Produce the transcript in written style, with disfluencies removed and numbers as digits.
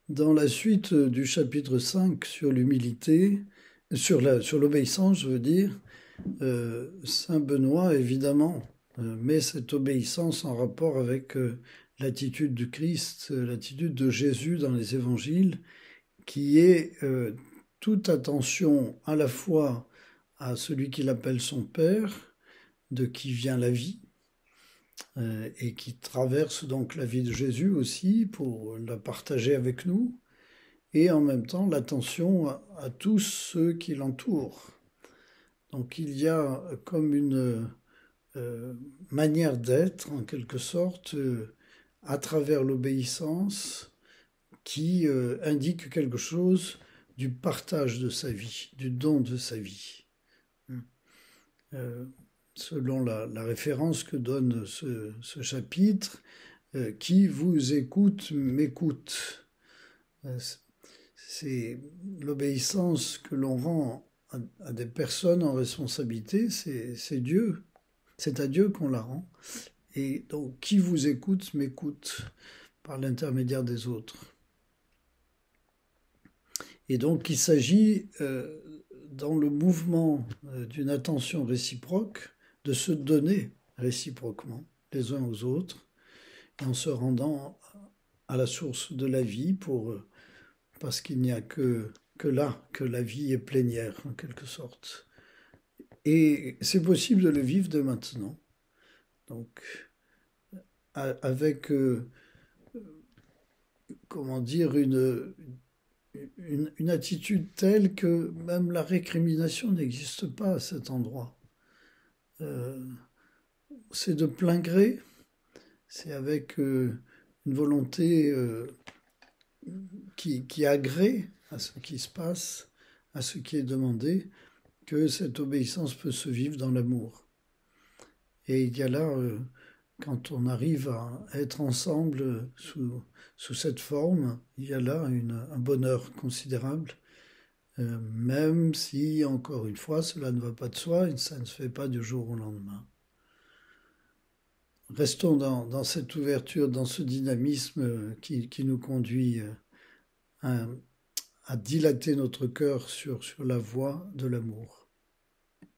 Dans la suite du chapitre 5 sur l'humilité, sur l'obéissance, je veux dire, Saint Benoît, évidemment, met cette obéissance en rapport avec l'attitude du Christ, l'attitude de Jésus dans les évangiles, qui est toute attention à la fois à celui qu'il appelle son Père, de qui vient la vie, et qui traverse donc la vie de Jésus aussi pour la partager avec nous, et en même temps l'attention à tous ceux qui l'entourent. Donc il y a comme une manière d'être, en quelque sorte, à travers l'obéissance, qui indique quelque chose du partage de sa vie, du don de sa vie. Euh, Selon la référence que donne ce chapitre, qui vous écoute m'écoute. C'est l'obéissance que l'on rend à des personnes en responsabilité, c'est Dieu. C'est à Dieu qu'on la rend. Et donc, qui vous écoute m'écoute par l'intermédiaire des autres. Et donc, il s'agit, dans le mouvement d'une attention réciproque, de se donner réciproquement les uns aux autres, en se rendant à la source de la vie parce qu'il n'y a que là que la vie est plénière, en quelque sorte. Et c'est possible de le vivre dès maintenant. Donc, avec, comment dire, une attitude telle que même la récrimination n'existe pas à cet endroit. Euh, c'est de plein gré, c'est avec une volonté qui agrée à ce qui se passe, à ce qui est demandé, que cette obéissance peut se vivre dans l'amour. Et il y a là, quand on arrive à être ensemble sous cette forme, il y a là un bonheur considérable, même si, encore une fois, cela ne va pas de soi et ça ne se fait pas du jour au lendemain. Restons dans cette ouverture, dans ce dynamisme qui nous conduit à, à dilater notre cœur sur la voie de l'amour.